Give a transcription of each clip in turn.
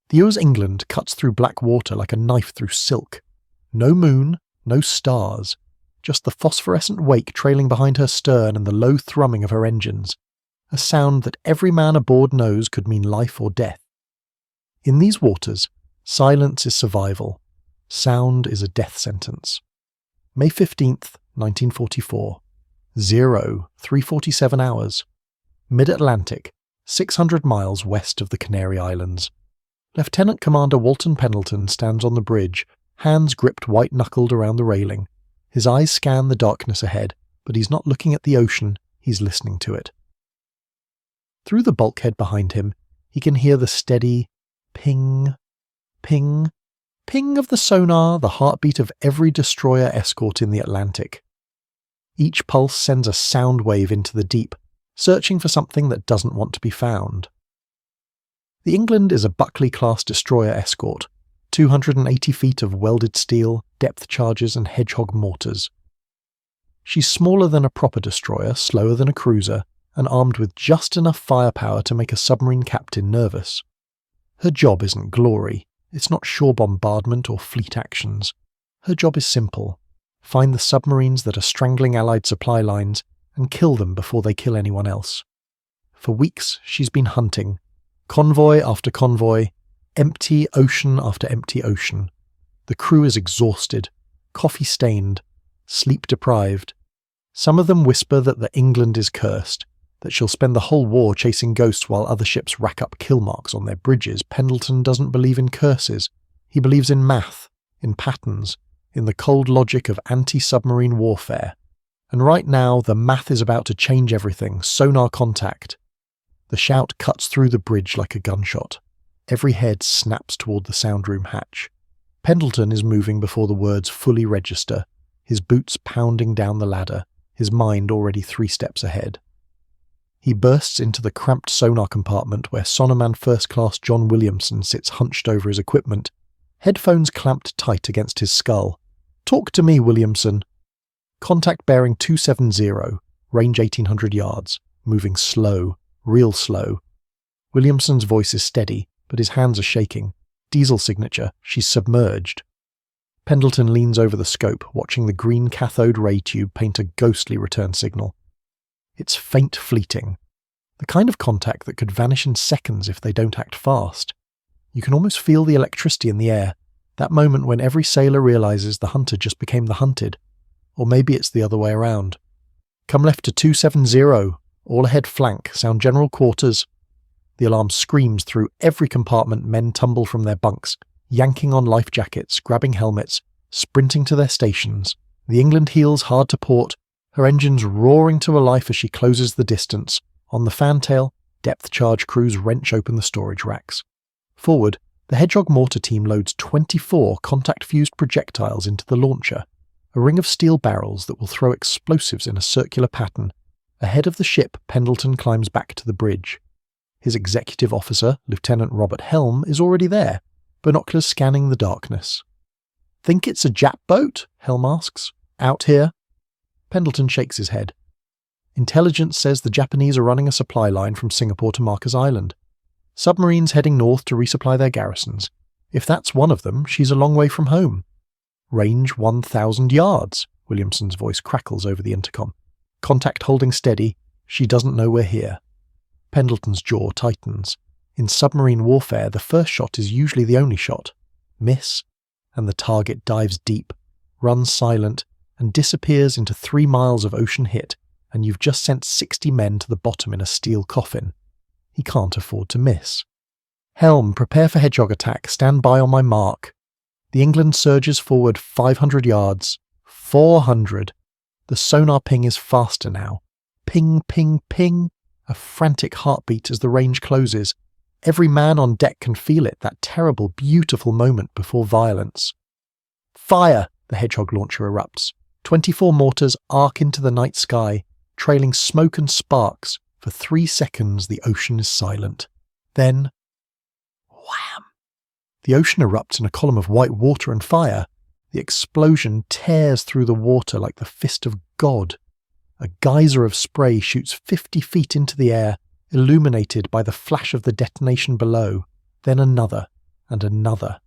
The USS England cuts through black water like a knife through silk. No moon, no stars, just the phosphorescent wake trailing behind her stern and the low thrumming of her engines, a sound that every man aboard knows could mean life or death. In these waters, silence is survival. Sound is a death sentence. May 15th, 1944. 03:47 hours. Mid-Atlantic, 600 miles west of the Canary Islands. Lieutenant Commander Walton Pendleton stands on the bridge, hands gripped white-knuckled around the railing. His eyes scan the darkness ahead, but he's not looking at the ocean, he's listening to it. Through the bulkhead behind him, he can hear the steady ping, ping, ping of the sonar, the heartbeat of every destroyer escort in the Atlantic. Each pulse sends a sound wave into the deep, searching for something that doesn't want to be found. The England is a Buckley-class destroyer escort, 280 feet of welded steel, depth charges and hedgehog mortars. She's smaller than a proper destroyer, slower than a cruiser, and armed with just enough firepower to make a submarine captain nervous. Her job isn't glory, it's not shore bombardment or fleet actions. Her job is simple: find the submarines that are strangling Allied supply lines and kill them before they kill anyone else. For weeks she's been hunting, convoy after convoy, empty ocean after empty ocean. The crew is exhausted, coffee-stained, sleep-deprived. Some of them whisper that the England is cursed, that she'll spend the whole war chasing ghosts while other ships rack up kill marks on their bridges. Pendleton doesn't believe in curses. He believes in math, in patterns, in the cold logic of anti-submarine warfare. And right now, the math is about to change everything. Sonar contact. The shout cuts through the bridge like a gunshot. Every head snaps toward the sound room hatch. Pendleton is moving before the words fully register, his boots pounding down the ladder, his mind already 3 steps ahead. He bursts into the cramped sonar compartment where Sonarman First Class John Williamson sits hunched over his equipment, headphones clamped tight against his skull. "Talk to me, Williamson." Contact bearing 270, range 1800 yards, moving slow, real slow. Williamson's voice is steady, but his hands are shaking. Diesel signature, she's submerged. Pendleton leans over the scope, watching the green cathode ray tube paint a ghostly return signal. It's faint, fleeting. The kind of contact that could vanish in seconds if they don't act fast. You can almost feel the electricity in the air, that moment when every sailor realizes the hunter just became the hunted. Or maybe it's the other way around. "Come left to 270, all ahead flank, sound general quarters." The alarm screams through every compartment. Men tumble from their bunks, yanking on life jackets, grabbing helmets, sprinting to their stations. The England heels hard to port, her engines roaring to a life as she closes the distance. On the fantail, depth charge crews wrench open the storage racks. Forward, the Hedgehog mortar team loads 24 contact-fused projectiles into the launcher, a ring of steel barrels that will throw explosives in a circular pattern. Ahead of the ship, Pendleton climbs back to the bridge. His executive officer, Lieutenant Robert Helm, is already there, binoculars scanning the darkness. "Think it's a Jap boat?" Helm asks. "Out here?" Pendleton shakes his head. "Intelligence says the Japanese are running a supply line from Singapore to Marcus Island. Submarines heading north to resupply their garrisons. If that's one of them, she's a long way from home." "Range 1,000 yards, Williamson's voice crackles over the intercom. "Contact holding steady. She doesn't know we're here." Pendleton's jaw tightens. In submarine warfare, the first shot is usually the only shot. Miss, and the target dives deep, runs silent, and disappears into 3 miles of ocean hit, and you've just sent 60 men to the bottom in a steel coffin. He can't afford to miss. "Helm, prepare for Hedgehog attack. Stand by on my mark." The England surges forward 500 yards. 400. The sonar ping is faster now. Ping, ping, ping. A frantic heartbeat as the range closes. Every man on deck can feel it, that terrible, beautiful moment before violence. "Fire!" the Hedgehog launcher erupts. 24 mortars arc into the night sky, trailing smoke and sparks. For 3 seconds the ocean is silent. Then, wham! The ocean erupts in a column of white water and fire. The explosion tears through the water like the fist of God. A geyser of spray shoots 50 feet into the air, illuminated by the flash of the detonation below. Then another, and another.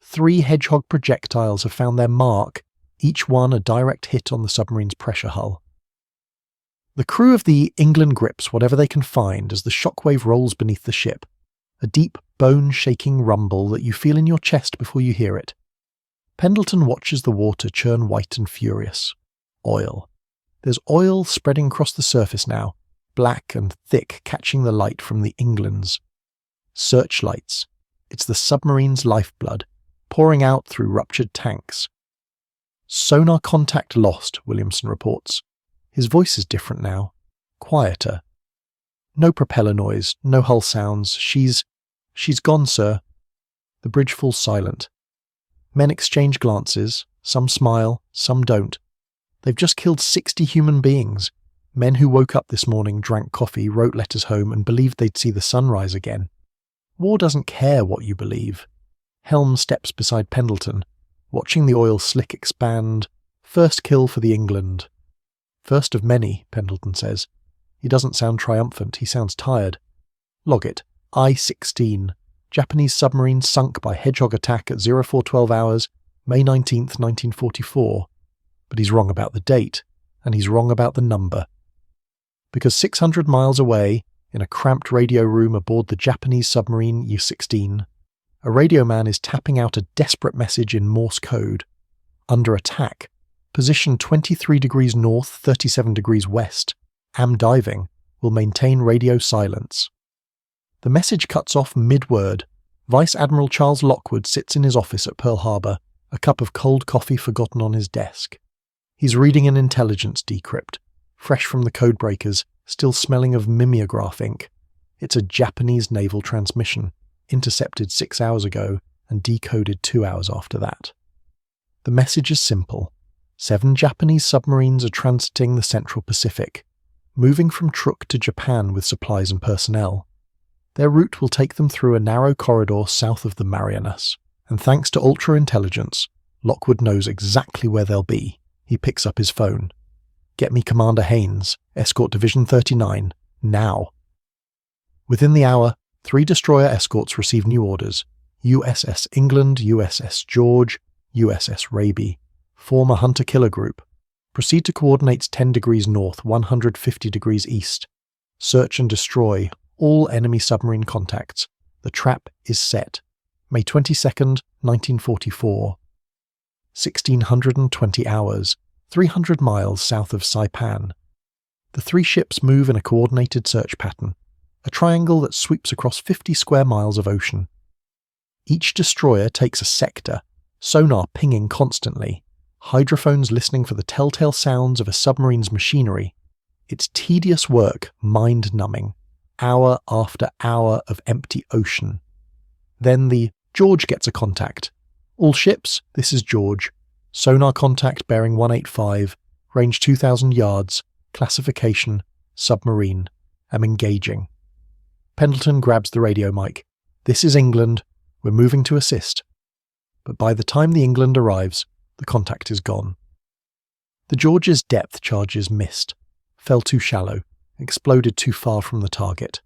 3 Hedgehog projectiles have found their mark, each one a direct hit on the submarine's pressure hull. The crew of the England grips whatever they can find as the shockwave rolls beneath the ship, a deep, bone-shaking rumble that you feel in your chest before you hear it. Pendleton watches the water churn white and furious. Oil. There's oil spreading across the surface now, black and thick, catching the light from the Englands. Searchlights. It's the submarine's lifeblood, pouring out through ruptured tanks. Sonar contact lost, Williamson reports. His voice is different now, quieter. No propeller noise, no hull sounds. She's gone, sir. The bridge falls silent. Men exchange glances, some smile, some don't. They've just killed 60 human beings. Men who woke up this morning, drank coffee, wrote letters home, and believed they'd see the sunrise again. War doesn't care what you believe. Helm steps beside Pendleton, watching the oil slick expand. First kill for the England. First of many, Pendleton says. He doesn't sound triumphant, he sounds tired. Log it. I-16. Japanese submarine sunk by Hedgehog attack at 0412 hours, May 19th, 1944. But he's wrong about the date, and he's wrong about the number. Because 600 miles away, in a cramped radio room aboard the Japanese submarine U-16, a radio man is tapping out a desperate message in Morse code. Under attack. Position 23 degrees north, 37 degrees west. Am diving. Will maintain radio silence. The message cuts off mid-word. Vice Admiral Charles Lockwood sits in his office at Pearl Harbor, a cup of cold coffee forgotten on his desk. He's reading an intelligence decrypt, fresh from the codebreakers, still smelling of mimeograph ink. It's a Japanese naval transmission, intercepted 6 hours ago and decoded 2 hours after that. The message is simple. 7 Japanese submarines are transiting the Central Pacific, moving from Truk to Japan with supplies and personnel. Their route will take them through a narrow corridor south of the Marianas, and thanks to ultra-intelligence, Lockwood knows exactly where they'll be. He picks up his phone. Get me Commander Haynes, Escort Division 39, now. Within the hour, 3 destroyer escorts receive new orders. USS England, USS George, USS Raby. Form a hunter-killer group. Proceed to coordinates 10 degrees north, 150 degrees east. Search and destroy all enemy submarine contacts. The trap is set. May 22nd, 1944. 1620 hours, 300 miles south of Saipan. The 3 ships move in a coordinated search pattern, a triangle that sweeps across 50 square miles of ocean. Each destroyer takes a sector, sonar pinging constantly, hydrophones listening for the telltale sounds of a submarine's machinery. It's tedious work, mind-numbing, hour after hour of empty ocean. Then the George gets a contact. All ships, this is George. Sonar contact bearing 185, range 2,000 yards, classification, submarine. Am engaging. Pendleton grabs the radio mic. This is England. We're moving to assist. But by the time the England arrives, the contact is gone. The George's depth charges missed, fell too shallow, exploded too far from the target.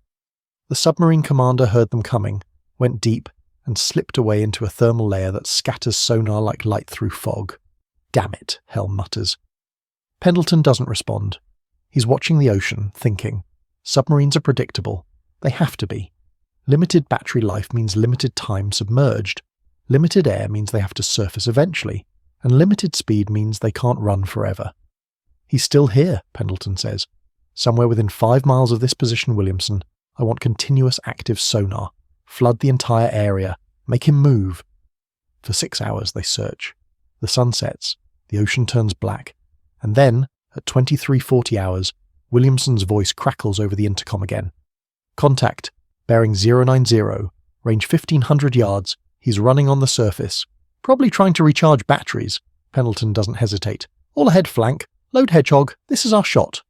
The submarine commander heard them coming, went deep, and slipped away into a thermal layer that scatters sonar like light through fog. Damn it, Helm mutters. Pendleton doesn't respond. He's watching the ocean, thinking. Submarines are predictable. They have to be. Limited battery life means limited time submerged. Limited air means they have to surface eventually. And limited speed means they can't run forever. He's still here, Pendleton says. Somewhere within 5 miles of this position, Williamson. I want continuous active sonar. Flood the entire area. Make him move. For 6 hours they search. The sun sets. The ocean turns black. And then, at 23:40 hours, Williamson's voice crackles over the intercom again. Contact. Bearing 090. Range 1,500 yards. He's running on the surface. Probably trying to recharge batteries. Pendleton doesn't hesitate. All ahead flank. Load Hedgehog. This is our shot.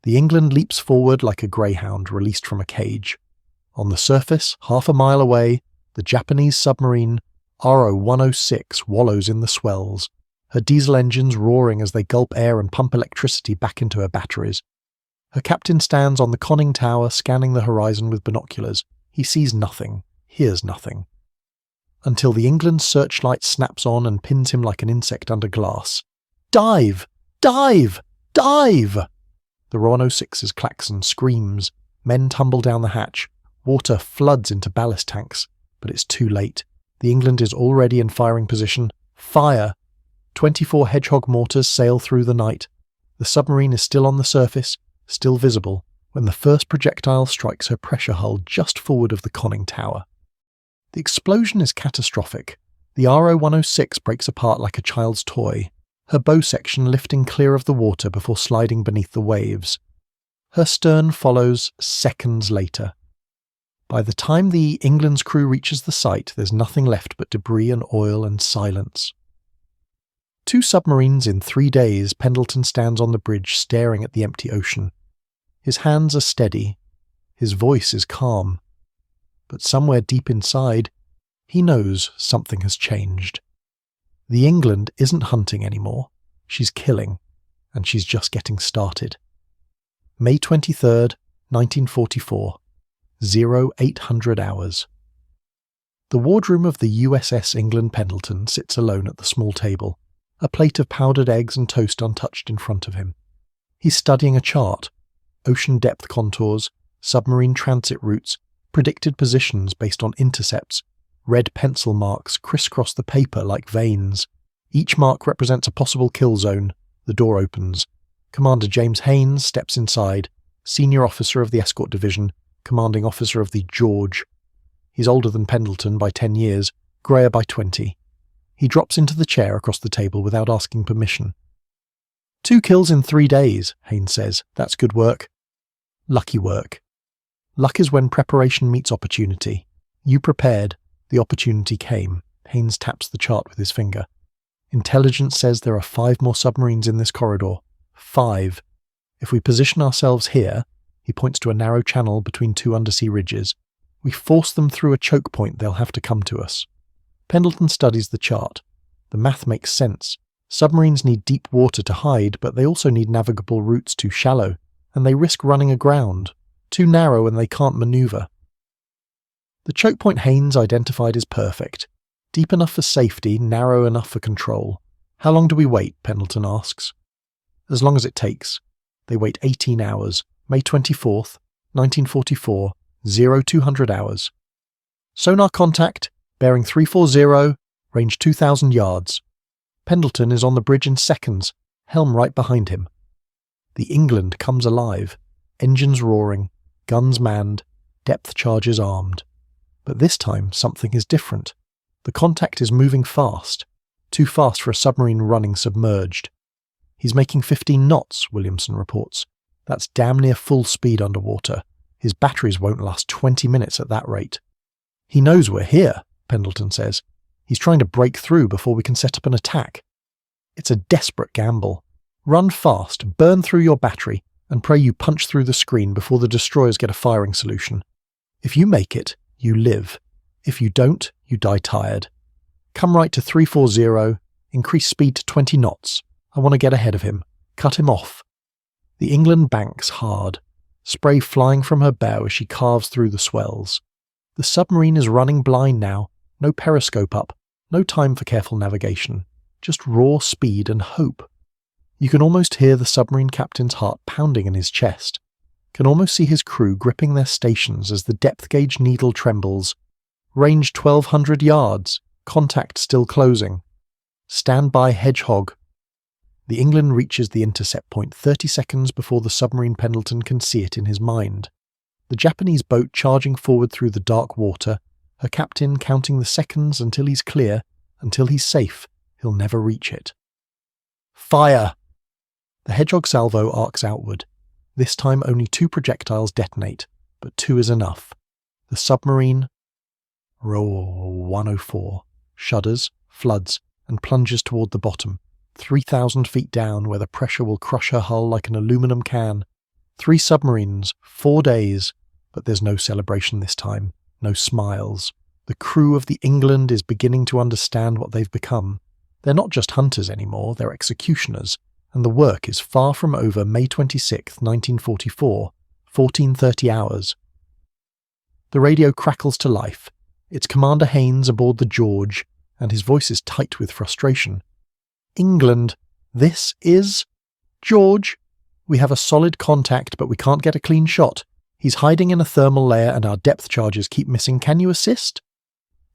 The England leaps forward like a greyhound released from a cage. On the surface, half a mile away, the Japanese submarine RO-106 wallows in the swells, her diesel engines roaring as they gulp air and pump electricity back into her batteries. Her captain stands on the conning tower scanning the horizon with binoculars. He sees nothing, hears nothing. until the England's searchlight snaps on and pins him like an insect under glass. "Dive! Dive! Dive!" The 106's klaxon screams. Men tumble down the hatch. Water floods into ballast tanks, but it's too late. The England is already in firing position. Fire! 24 Hedgehog mortars sail through the night. The submarine is still on the surface, still visible, when the first projectile strikes her pressure hull just forward of the conning tower. The explosion is catastrophic. The RO-106 breaks apart like a child's toy, her bow section lifting clear of the water before sliding beneath the waves. Her stern follows seconds later. By the time the England's crew reaches the site, there's nothing left but debris and oil and silence. 2 submarines in 3 days, Pendleton stands on the bridge staring at the empty ocean. His hands are steady. His voice is calm. But somewhere deep inside, he knows something has changed. The England isn't hunting anymore. She's killing, and she's just getting started. May 23rd, 1944. 0800 hours. The wardroom of the USS England Pendleton sits alone at the small table, a plate of powdered eggs and toast untouched in front of him. He's studying a chart, ocean depth contours, submarine transit routes, predicted positions based on intercepts. Red pencil marks crisscross the paper like veins. Each mark represents a possible kill zone. The door opens. Commander James Haynes steps inside, senior officer of the escort division, commanding officer of the George. He's older than Pendleton by 10 years, greyer by 20. He drops into the chair across the table without asking permission. 2 kills in 3 days, Haynes says. That's good work. Lucky work. Luck is when preparation meets opportunity. You prepared. The opportunity came. Haynes taps the chart with his finger. Intelligence says there are 5 more submarines in this corridor. 5. If we position ourselves here, he points to a narrow channel between 2 undersea ridges, we force them through a choke point, they'll have to come to us. Pendleton studies the chart. The math makes sense. Submarines need deep water to hide, but they also need navigable routes too shallow, and they risk running aground. Too narrow and they can't maneuver. The choke point Haynes identified is perfect. Deep enough for safety, narrow enough for control. How long do we wait? Pendleton asks. As long as it takes. They wait 18 hours. May 24th, 1944, 0200 hours. Sonar contact, bearing 340, range 2,000 yards. Pendleton is on the bridge in seconds, helm right behind him. The England comes alive, engines roaring, guns manned, depth charges armed. But this time something is different. The contact is moving fast, too fast for a submarine running submerged. He's making 15 knots, Williamson reports. That's damn near full speed underwater. His batteries won't last 20 minutes at that rate. He knows we're here, Pendleton says. He's trying to break through before we can set up an attack. It's a desperate gamble. Run fast, burn through your battery, and pray you punch through the screen before the destroyers get a firing solution. If you make it, you live. If you don't, you die tired. Come right to 340, increase speed to 20 knots. I want to get ahead of him. Cut him off. The England banks hard, spray flying from her bow as she carves through the swells. The submarine is running blind now, no periscope up, no time for careful navigation, just raw speed and hope. You can almost hear the submarine captain's heart pounding in his chest, can almost see his crew gripping their stations as the depth gauge needle trembles. Range 1,200 yards, contact still closing. Stand by Hedgehog. The England reaches the intercept point 30 seconds before the submarine Pendleton can see it in his mind. The Japanese boat charging forward through the dark water, her captain counting the seconds until he's clear, until he's safe, he'll never reach it. Fire! The Hedgehog salvo arcs outward. This time only 2 projectiles detonate, but 2 is enough. The submarine, roar 104, shudders, floods, and plunges toward the bottom. 3,000 feet down where the pressure will crush her hull like an aluminum can. 3 submarines, 4 days, but there's no celebration this time, no smiles. The crew of the England is beginning to understand what they've become. They're not just hunters anymore, they're executioners, and the work is far from over. May 26, 1944, 14:30 hours. The radio crackles to life. It's Commander Haynes aboard the George, and his voice is tight with frustration. "England, this is... George, we have a solid contact, but we can't get a clean shot. He's hiding in a thermal layer and our depth charges keep missing. Can you assist?"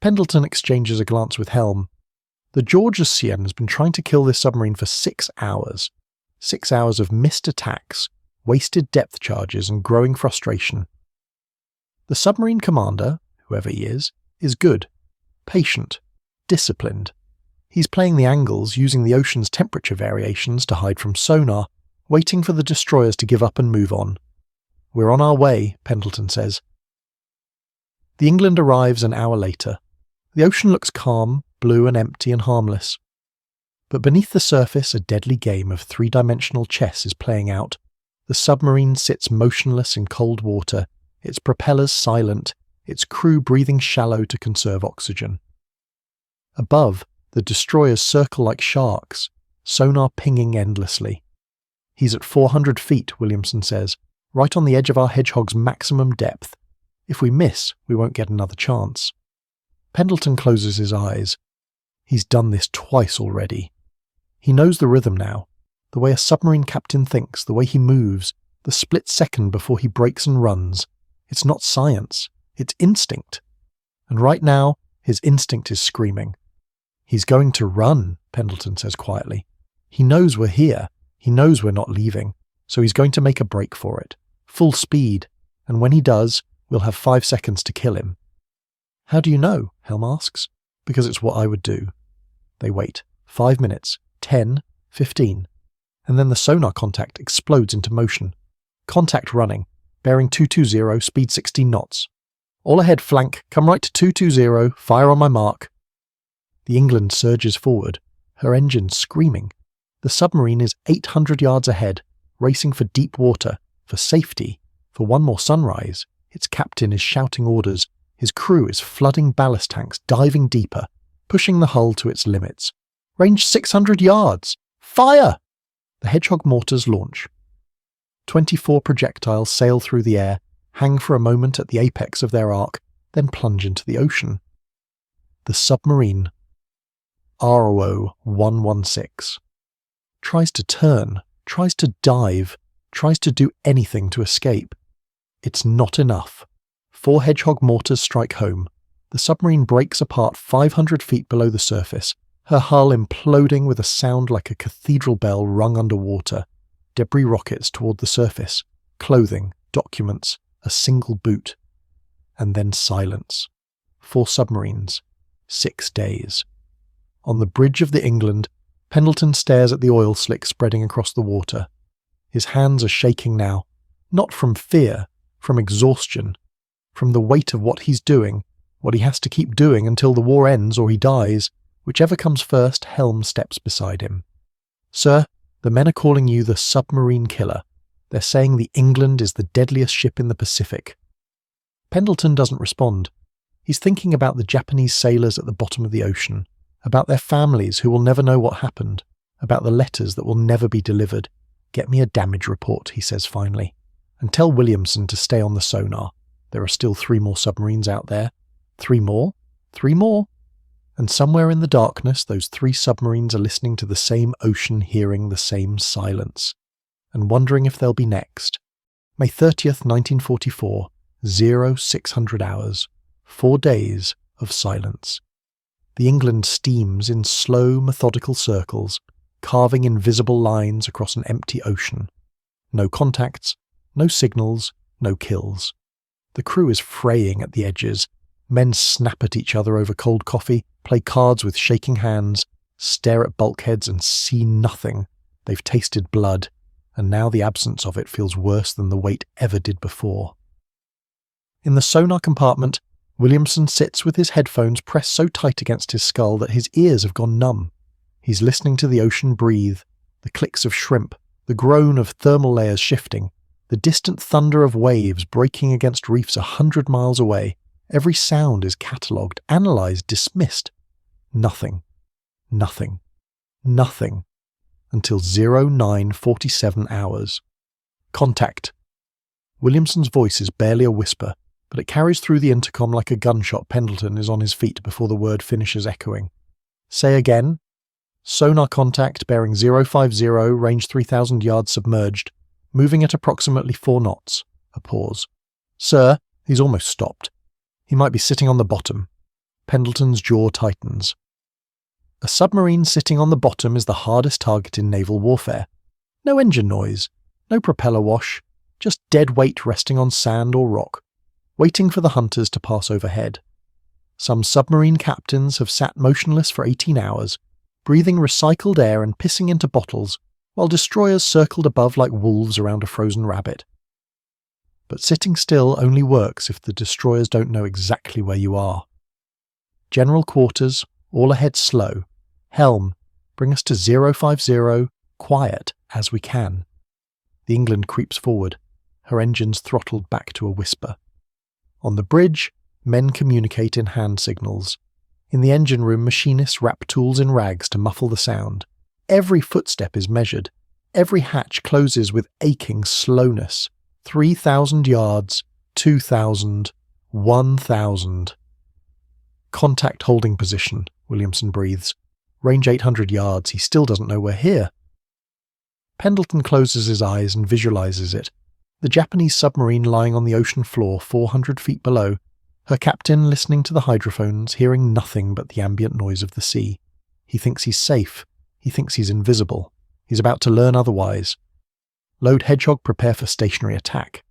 Pendleton exchanges a glance with Helm. The George's CM has been trying to kill this submarine for 6 hours. 6 hours of missed attacks, wasted depth charges, and growing frustration. The submarine commander, whoever he is good, patient, disciplined. He's playing the angles, using the ocean's temperature variations to hide from sonar, waiting for the destroyers to give up and move on. "We're on our way," Pendleton says. The England arrives an hour later. The ocean looks calm, blue and empty and harmless. But beneath the surface, a deadly game of three-dimensional chess is playing out. The submarine sits motionless in cold water, its propellers silent, its crew breathing shallow to conserve oxygen. Above, the destroyers circle like sharks, sonar pinging endlessly. "He's at 400 feet, Williamson says, right on the edge of our Hedgehog's maximum depth. If we miss, we won't get another chance." Pendleton closes his eyes. He's done this twice already. He knows the rhythm now, the way a submarine captain thinks, the way he moves, the split second before he brakes and runs. It's not science, it's instinct. And right now, his instinct is screaming. "He's going to run," Pendleton says quietly. "He knows we're here, he knows we're not leaving, so he's going to make a break for it. Full speed, and when he does, we'll have 5 seconds to kill him." "How do you know?" Helm asks. "Because it's what I would do." They wait. 5 minutes, 10, 15. And then the sonar contact explodes into motion. Contact running, bearing 220, speed 16 knots. "All ahead flank, come right to 220, fire on my mark." The England surges forward, her engines screaming. The submarine is 800 yards ahead, racing for deep water, for safety, for one more sunrise. Its captain is shouting orders. His crew is flooding ballast tanks, diving deeper, pushing the hull to its limits. "Range 600 yards! Fire!" The Hedgehog mortars launch. 24 projectiles sail through the air, hang for a moment at the apex of their arc, then plunge into the ocean. The submarine, ROO 116, tries to turn, tries to dive, tries to do anything to escape. It's not enough. 4 Hedgehog mortars strike home. The submarine breaks apart 500 feet below the surface, her hull imploding with a sound like a cathedral bell rung underwater. Debris rockets toward the surface, clothing, documents, a single boot. And then silence. 4 submarines. 6 days. On the bridge of the England, Pendleton stares at the oil slick spreading across the water. His hands are shaking now, not from fear, from exhaustion, from the weight of what he's doing, what he has to keep doing until the war ends or he dies. Whichever comes first, Helm steps beside him. "Sir, the men are calling you the submarine killer. They're saying the England is the deadliest ship in the Pacific." Pendleton doesn't respond. He's thinking about the Japanese sailors at the bottom of the ocean, about their families who will never know what happened, about the letters that will never be delivered. "Get me a damage report," he says finally, "and tell Williamson to stay on the sonar. There are still 3 more submarines out there. 3 more? 3 more? And somewhere in the darkness, those 3 submarines are listening to the same ocean, hearing the same silence, and wondering if they'll be next. May 30th, 1944, 0600 hours, 4 days of silence. The England steams in slow, methodical circles, carving invisible lines across an empty ocean. No contacts, no signals, no kills. The crew is fraying at the edges. Men snap at each other over cold coffee, play cards with shaking hands, stare at bulkheads and see nothing. They've tasted blood, and now the absence of it feels worse than the weight ever did before. In the sonar compartment, Williamson sits with his headphones pressed so tight against his skull that his ears have gone numb. He's listening to the ocean breathe, the clicks of shrimp, the groan of thermal layers shifting, the distant thunder of waves breaking against reefs 100 miles away. Every sound is catalogued, analysed, dismissed. Nothing. Nothing. Nothing. Until 0947 hours. Contact. Williamson's voice is barely a whisper, but it carries through the intercom like a gunshot. Pendleton is on his feet before the word finishes echoing. Say again. Sonar contact, bearing 050, range 3,000 yards submerged, moving at approximately 4 knots. A pause. Sir, he's almost stopped. He might be sitting on the bottom. Pendleton's jaw tightens. A submarine sitting on the bottom is the hardest target in naval warfare. No engine noise, no propeller wash, just dead weight resting on sand or rock, waiting for the hunters to pass overhead. Some submarine captains have sat motionless for 18 hours, breathing recycled air and pissing into bottles, while destroyers circled above like wolves around a frozen rabbit. But sitting still only works if the destroyers don't know exactly where you are. General quarters, all ahead slow. Helm, bring us to 050, quiet as we can. The England creeps forward, her engines throttled back to a whisper. On the bridge, men communicate in hand signals. In the engine room, machinists wrap tools in rags to muffle the sound. Every footstep is measured. Every hatch closes with aching slowness. 3,000 yards, 2,000, 1,000. Contact holding position, Williamson breathes. Range 800 yards, he still doesn't know we're here. Pendleton closes his eyes and visualizes it. The Japanese submarine lying on the ocean floor 400 feet below, her captain listening to the hydrophones, hearing nothing but the ambient noise of the sea. He thinks he's safe. He thinks he's invisible. He's about to learn otherwise. Load Hedgehog, prepare for stationary attack.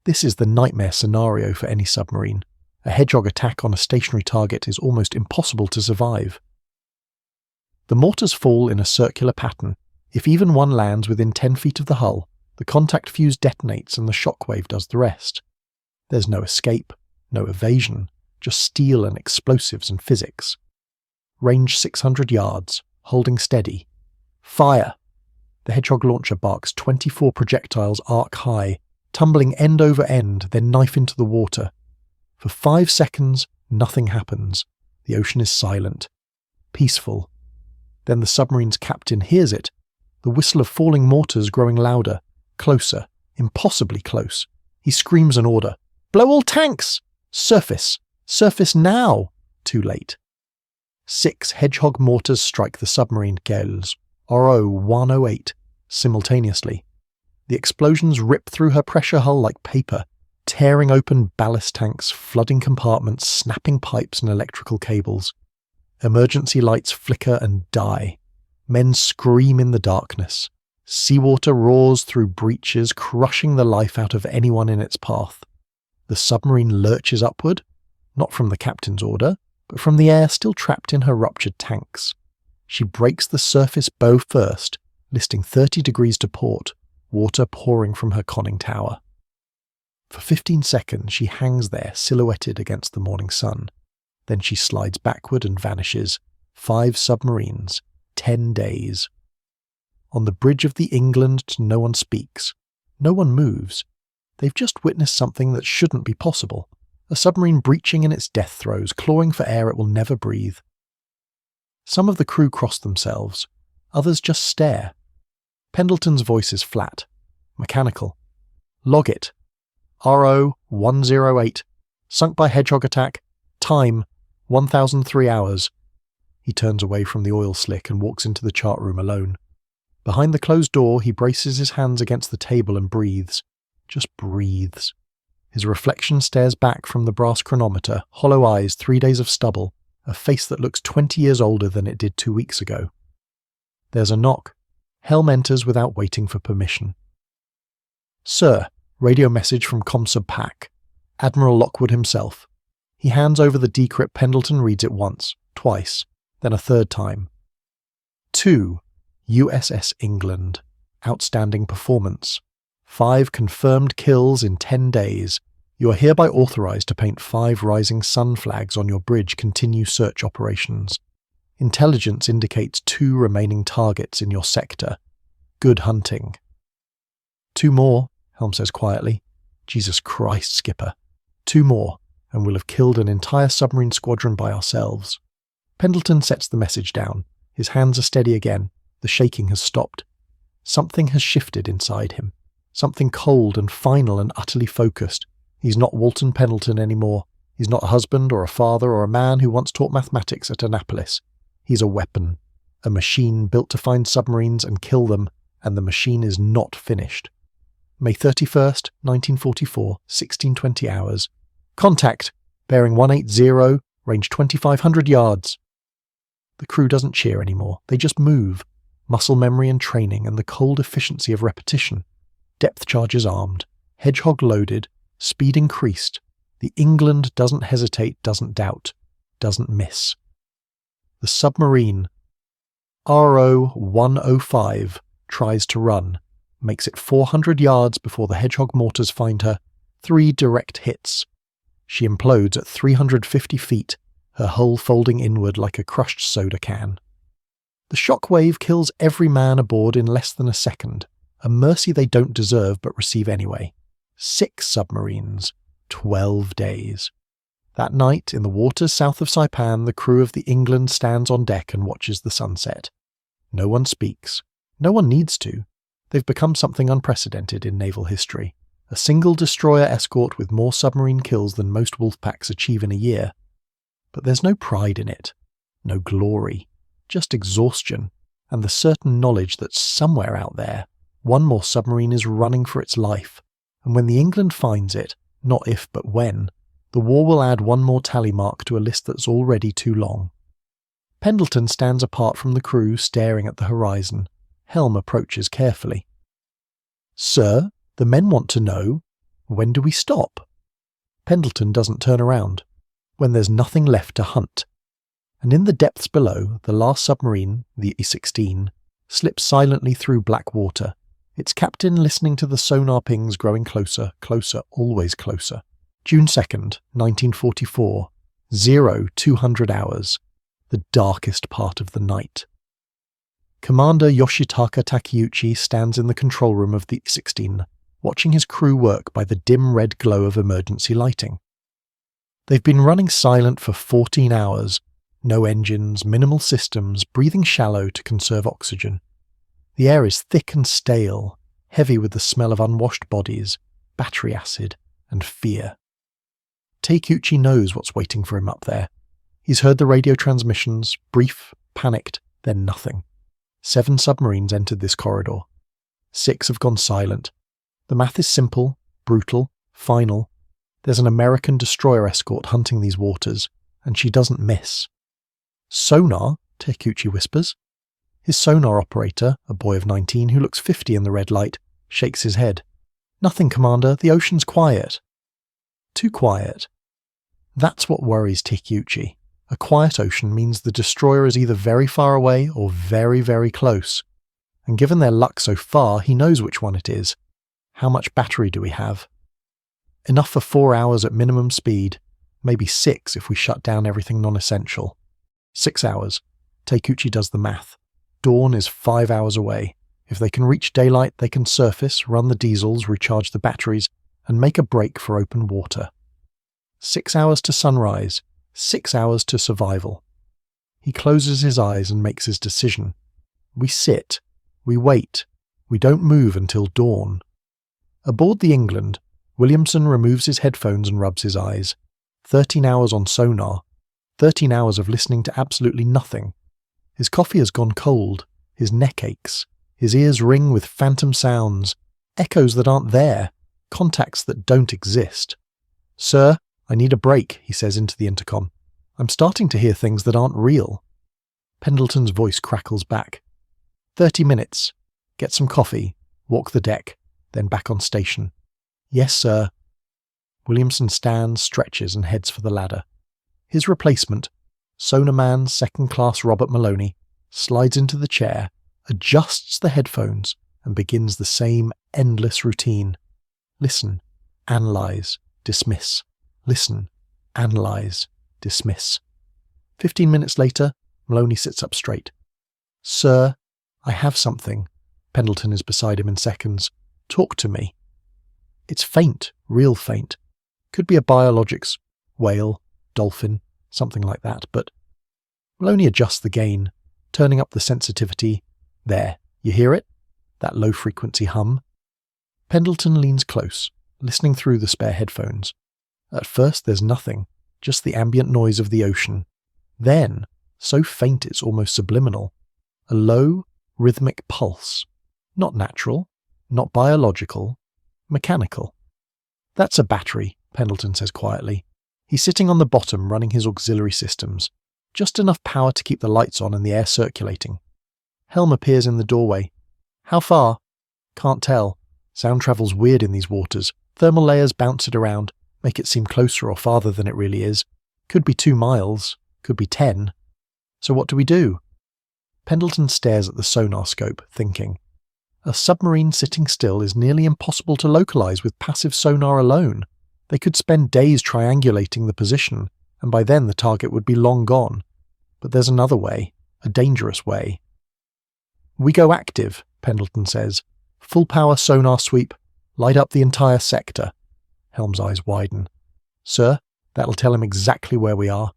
This is the nightmare scenario for any submarine. A Hedgehog attack on a stationary target is almost impossible to survive. The mortars fall in a circular pattern. If even one lands within 10 feet of the hull, the contact fuse detonates and the shockwave does the rest. There's no escape, no evasion, just steel and explosives and physics. Range 600 yards, holding steady. Fire! The Hedgehog launcher barks 24 projectiles arc high, tumbling end over end, then knife into the water. For 5 seconds, nothing happens. The ocean is silent. Peaceful. Then the submarine's captain hears it. The whistle of falling mortars growing louder, closer, impossibly close. He screams an order. Blow all tanks! Surface! Surface now! Too late. 6 Hedgehog mortars strike the submarine gales, RO 108, simultaneously. The explosions rip through her pressure hull like paper, tearing open ballast tanks, flooding compartments, snapping pipes and electrical cables. Emergency lights flicker and die. Men scream in the darkness. Seawater roars through breaches, crushing the life out of anyone in its path. The submarine lurches upward, not from the captain's order, but from the air still trapped in her ruptured tanks. She breaks the surface bow first, listing 30 degrees to port, water pouring from her conning tower. For 15 seconds she hangs there, silhouetted against the morning sun. Then she slides backward and vanishes. 5 submarines, 10 days. On the bridge of the England, no one speaks. No one moves. They've just witnessed something that shouldn't be possible. A submarine breaching in its death throes, clawing for air it will never breathe. Some of the crew cross themselves. Others just stare. Pendleton's voice is flat, mechanical. Log it. RO 108. Sunk by Hedgehog attack. Time 1,003 hours. He turns away from the oil slick and walks into the chart room alone. Behind the closed door, he braces his hands against the table and breathes. Just breathes. His reflection stares back from the brass chronometer, hollow eyes, 3 days of stubble, a face that looks 20 years older than it did 2 weeks ago. There's a knock. Helm enters without waiting for permission. Sir, radio message from Comsub Pack. Admiral Lockwood himself. He hands over the decrypt. Pendleton reads it once, twice, then a third time. 2. USS England. Outstanding performance. 5 confirmed kills in 10 days. You are hereby authorized to paint 5 rising sun flags on your bridge. Continue search operations. Intelligence indicates 2 remaining targets in your sector. Good hunting. 2 more, Helm says quietly. Jesus Christ, Skipper. 2 more, and we'll have killed an entire submarine squadron by ourselves. Pendleton sets the message down. His hands are steady again. The shaking has stopped. Something has shifted inside him. Something cold and final and utterly focused. He's not Walton Pendleton anymore. He's not a husband or a father or a man who once taught mathematics at Annapolis. He's a weapon, a machine built to find submarines and kill them, and the machine is not finished. May 31st, 1944, 1620 hours. Contact! Bearing 180, range 2,500 yards. The crew doesn't cheer anymore. They just move. Muscle memory and training and the cold efficiency of repetition. Depth charges armed. Hedgehog loaded. Speed increased. The England doesn't hesitate, doesn't doubt, doesn't miss. The submarine, RO 105, tries to run, makes it 400 yards before the Hedgehog mortars find her. 3 direct hits. She implodes at 350 feet, her hull folding inward like a crushed soda can. The shock wave kills every man aboard in less than a second, a mercy they don't deserve but receive anyway. 6 submarines, 12 days. That night, in the waters south of Saipan, the crew of the England stands on deck and watches the sunset. No one speaks. No one needs to. They've become something unprecedented in naval history. A single destroyer escort with more submarine kills than most wolf packs achieve in a year. But there's no pride in it. No glory. Just exhaustion, and the certain knowledge that somewhere out there, one more submarine is running for its life, and when the England finds it, not if but when, the war will add one more tally mark to a list that's already too long. Pendleton stands apart from the crew, staring at the horizon. Helm approaches carefully. "Sir, the men want to know, when do we stop?" Pendleton doesn't turn around. When there's nothing left to hunt. And in the depths below, the last submarine, the E-16, slips silently through black water, its captain listening to the sonar pings growing closer, closer, always closer. June 2nd, 1944, 0200 hours, the darkest part of the night. Commander Yoshitaka Takeuchi stands in the control room of the E-16, watching his crew work by the dim red glow of emergency lighting. They've been running silent for 14 hours, no engines, minimal systems, breathing shallow to conserve oxygen. The air is thick and stale, heavy with the smell of unwashed bodies, battery acid, and fear. Takeuchi knows what's waiting for him up there. He's heard the radio transmissions, brief, panicked, then nothing. 7 submarines entered this corridor. 6 have gone silent. The math is simple, brutal, final. There's an American destroyer escort hunting these waters, and she doesn't miss. "Sonar?" Takeuchi whispers. His sonar operator, a boy of 19 who looks 50 in the red light, shakes his head. "Nothing, Commander. The ocean's quiet." Too quiet. That's what worries Takeuchi. A quiet ocean means the destroyer is either very far away or very, very close. And given their luck so far, he knows which one it is. How much battery do we have? Enough for 4 hours at minimum speed, maybe 6 if we shut down everything non-essential. 6 hours. Takeuchi does the math. Dawn is 5 hours away. If they can reach daylight, they can surface, run the diesels, recharge the batteries, and make a break for open water. 6 hours to sunrise. 6 hours to survival. He closes his eyes and makes his decision. We sit. We wait. We don't move until dawn. Aboard the England, Williamson removes his headphones and rubs his eyes. 13 hours on sonar. 13 hours of listening to absolutely nothing. His coffee has gone cold. His neck aches. His ears ring with phantom sounds. Echoes that aren't there. Contacts that don't exist. "Sir, I need a break," he says into the intercom. "I'm starting to hear things that aren't real." Pendleton's voice crackles back. 30 minutes. Get some coffee. Walk the deck. Then back on station. "Yes, sir." Williamson stands, stretches, and heads for the ladder. His replacement, sonarman second-class Robert Maloney, slides into the chair, adjusts the headphones, and begins the same endless routine. Listen, analyze, dismiss. Listen, analyze, dismiss. 15 minutes later, Maloney sits up straight. "Sir, I have something." Pendleton is beside him in seconds. "Talk to me." It's faint, real faint. Could be a biologics, whale, dolphin, something like that, but Maloney adjusts the gain, turning up the sensitivity. There, you hear it? That low-frequency hum? Pendleton leans close, listening through the spare headphones. At first there's nothing, just the ambient noise of the ocean. Then, so faint it's almost subliminal, a low, rhythmic pulse. Not natural, not biological, mechanical. "That's a battery," Pendleton says quietly. He's sitting on the bottom running his auxiliary systems. Just enough power to keep the lights on and the air circulating. Helm appears in the doorway. "How far?" "Can't tell. Sound travels weird in these waters. Thermal layers bounce it around, make it seem closer or farther than it really is. Could be 2 miles, could be 10. So what do we do?" Pendleton stares at the sonar scope, thinking. A submarine sitting still is nearly impossible to localize with passive sonar alone. They could spend days triangulating the position, and by then the target would be long gone. But there's another way, a dangerous way. "We go active," Pendleton says. "Full power sonar sweep, light up the entire sector." Helm's eyes widen. "Sir, that'll tell him exactly where we are."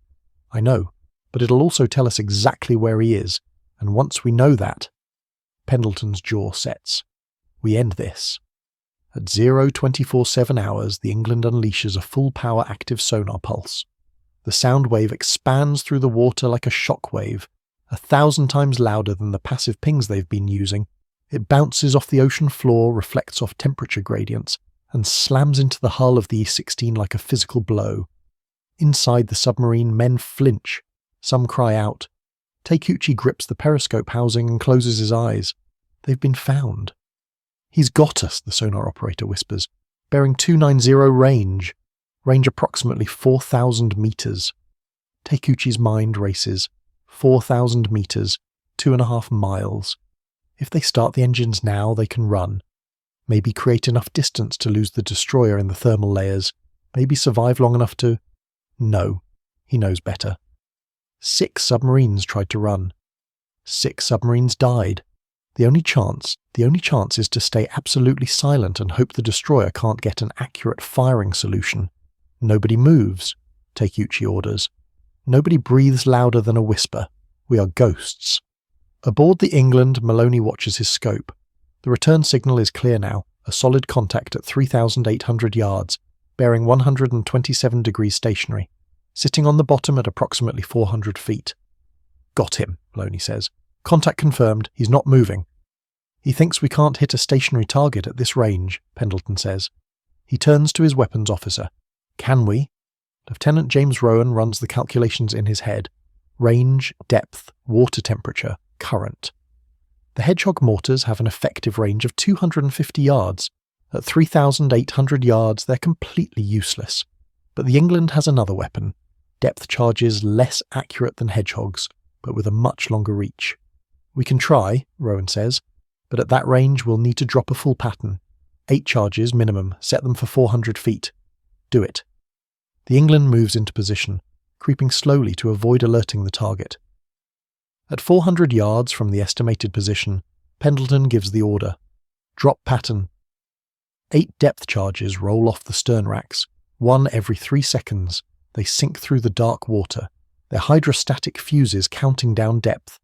"I know, but it'll also tell us exactly where he is, and once we know that..." Pendleton's jaw sets. "We end this." At 0:24-7 hours, the England unleashes a full-power active sonar pulse. The sound wave expands through the water like a shock wave, 1,000 times louder than the passive pings they've been using. It bounces off the ocean floor, reflects off temperature gradients, and slams into the hull of the E-16 like a physical blow. Inside the submarine, men flinch. Some cry out. Takeuchi grips the periscope housing and closes his eyes. They've been found. "He's got us," the sonar operator whispers. "Bearing 290 range. Range approximately 4,000 meters." Takeuchi's mind races. 4,000 meters, 2.5 miles. If they start the engines now, they can run. Maybe create enough distance to lose the destroyer in the thermal layers. Maybe survive long enough to... No, he knows better. 6 submarines tried to run. 6 submarines died. The only chance is to stay absolutely silent and hope the destroyer can't get an accurate firing solution. "Nobody moves," Takeuchi orders. Nobody breathes louder than a whisper. We are ghosts. Aboard the England, Maloney watches his scope. The return signal is clear now, a solid contact at 3,800 yards, bearing 127 degrees stationary, sitting on the bottom at approximately 400 feet. "Got him," Maloney says. "Contact confirmed, he's not moving." "He thinks we can't hit a stationary target at this range," Pendleton says. He turns to his weapons officer. "Can we?" Lieutenant James Rowan runs the calculations in his head. Range, depth, water temperature, current. The Hedgehog mortars have an effective range of 250 yards. At 3,800 yards, they're completely useless. But the England has another weapon. Depth charges less accurate than Hedgehogs, but with a much longer reach. "We can try," Rowan says, "but at that range we'll need to drop a full pattern. 8 charges minimum, set them for 400 feet. Do it." The England moves into position, creeping slowly to avoid alerting the target. At 400 yards from the estimated position, Pendleton gives the order. "Drop pattern." 8 depth charges roll off the stern racks, 1 every 3 seconds. They sink through the dark water, their hydrostatic fuses counting down depth.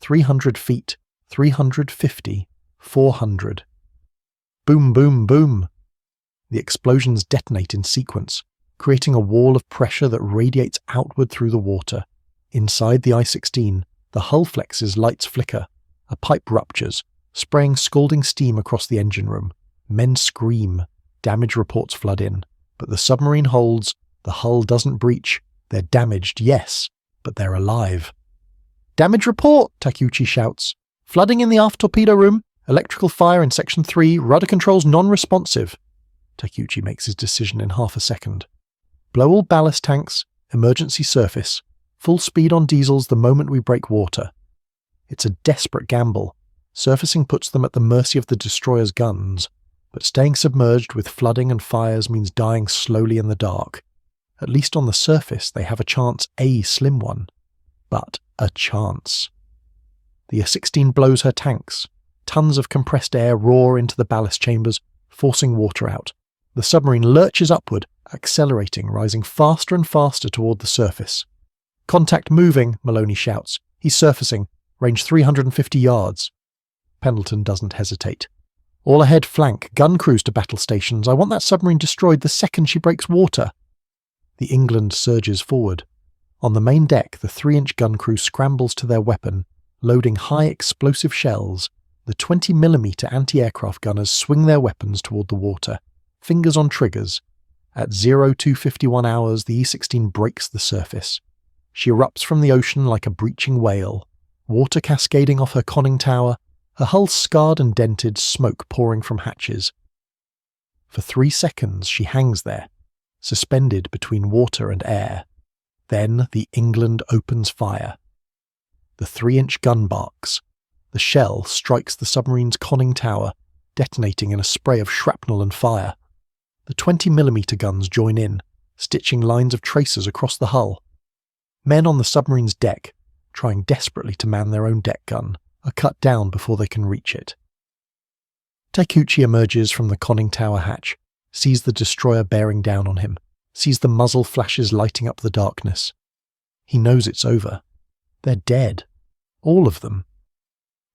300 feet, 350, 400. Boom, boom, boom. The explosions detonate in sequence, creating a wall of pressure that radiates outward through the water. Inside the I-16, the hull flexes lights flicker. A pipe ruptures, spraying scalding steam across the engine room. Men scream. Damage reports flood in. But the submarine holds. The hull doesn't breach. They're damaged, yes, but they're alive. "Damage report," Takeuchi shouts. "Flooding in the aft torpedo room. Electrical fire in section 3. Rudder controls non-responsive." Takeuchi makes his decision in half a second. "Blow all ballast tanks. Emergency surface. Full speed on diesels the moment we break water." It's a desperate gamble. Surfacing puts them at the mercy of the destroyer's guns, but staying submerged with flooding and fires means dying slowly in the dark. At least on the surface they have a chance, a slim one. But a chance. The A-16 blows her tanks. Tons of compressed air roar into the ballast chambers, forcing water out. The submarine lurches upward, accelerating, rising faster and faster toward the surface. "Contact moving," Maloney shouts. "He's surfacing. Range 350 yards. Pendleton doesn't hesitate. All ahead flank, gun crews to battle stations. I want that submarine destroyed the second she breaks water. The England surges forward. On the main deck, the 3-inch gun crew scrambles to their weapon, loading high explosive shells. The 20mm anti-aircraft gunners swing their weapons toward the water, fingers on triggers. At 0251 hours, the E-16 breaks the surface. She erupts from the ocean like a breaching whale, water cascading off her conning tower, her hull scarred and dented, smoke pouring from hatches. For 3 seconds she hangs there, suspended between water and air. Then the England opens fire. The 3-inch gun barks. The shell strikes the submarine's conning tower, detonating in a spray of shrapnel and fire. The 20mm guns join in, stitching lines of tracers across the hull. Men on the submarine's deck, trying desperately to man their own deck gun, are cut down before they can reach it. Taikuchi emerges from the conning tower hatch, sees the destroyer bearing down on him, sees the muzzle flashes lighting up the darkness. He knows it's over. They're dead. All of them.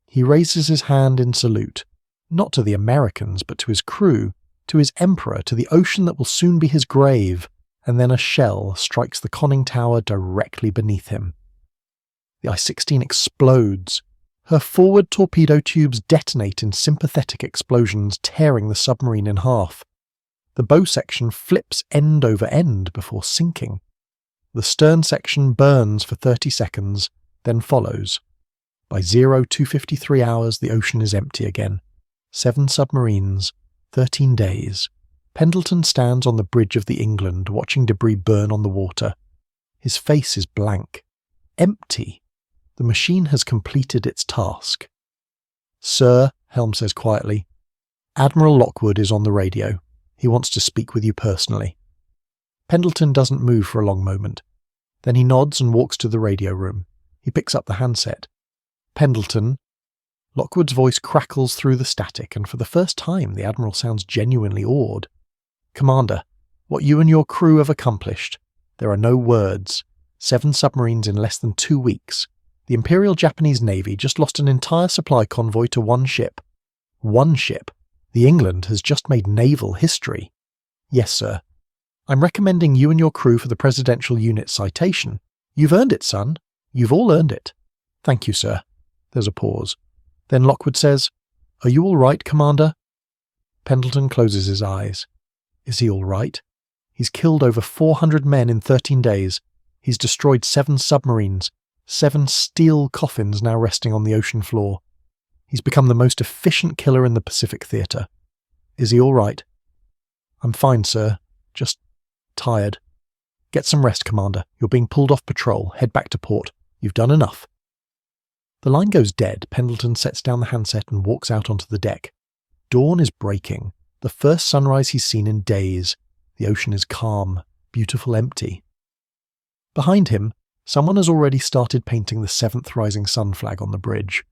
He raises his hand in salute, not to the Americans, but to his crew, to his emperor, to the ocean that will soon be his grave, and then a shell strikes the conning tower directly beneath him. The I-16 explodes. Her forward torpedo tubes detonate in sympathetic explosions, tearing the submarine in half. The bow section flips end over end before sinking. The stern section burns for 30 seconds, then follows. By 0253 hours, the ocean is empty again. 7 submarines, 13 days. Pendleton stands on the bridge of the England, watching debris burn on the water. His face is blank. Empty. The machine has completed its task. "Sir," Helm says quietly, "Admiral Lockwood is on the radio. He wants to speak with you personally." Pendleton doesn't move for a long moment. Then he nods and walks to the radio room. He picks up the handset. "Pendleton." Lockwood's voice crackles through the static, and for the first time the Admiral sounds genuinely awed. "Commander, what you and your crew have accomplished. There are no words. 7 submarines in less than 2 weeks. The Imperial Japanese Navy just lost an entire supply convoy to 1 ship. 1 ship. The England has just made naval history." "Yes, sir. I'm recommending you and your crew for the Presidential Unit citation. You've earned it, son. You've all earned it." "Thank you, sir." There's a pause. Then Lockwood says, "Are you all right, Commander?" Pendleton closes his eyes. Is he all right? He's killed over 400 men in 13 days. He's destroyed 7 submarines, 7 steel coffins now resting on the ocean floor. He's become the most efficient killer in the Pacific theatre. Is he all right? "I'm fine, sir. Just tired." "Get some rest, Commander. You're being pulled off patrol. Head back to port. You've done enough." The line goes dead. Pendleton sets down the handset and walks out onto the deck. Dawn is breaking. The first sunrise he's seen in days. The ocean is calm, beautiful, empty. Behind him, someone has already started painting the 7th rising sun flag on the bridge.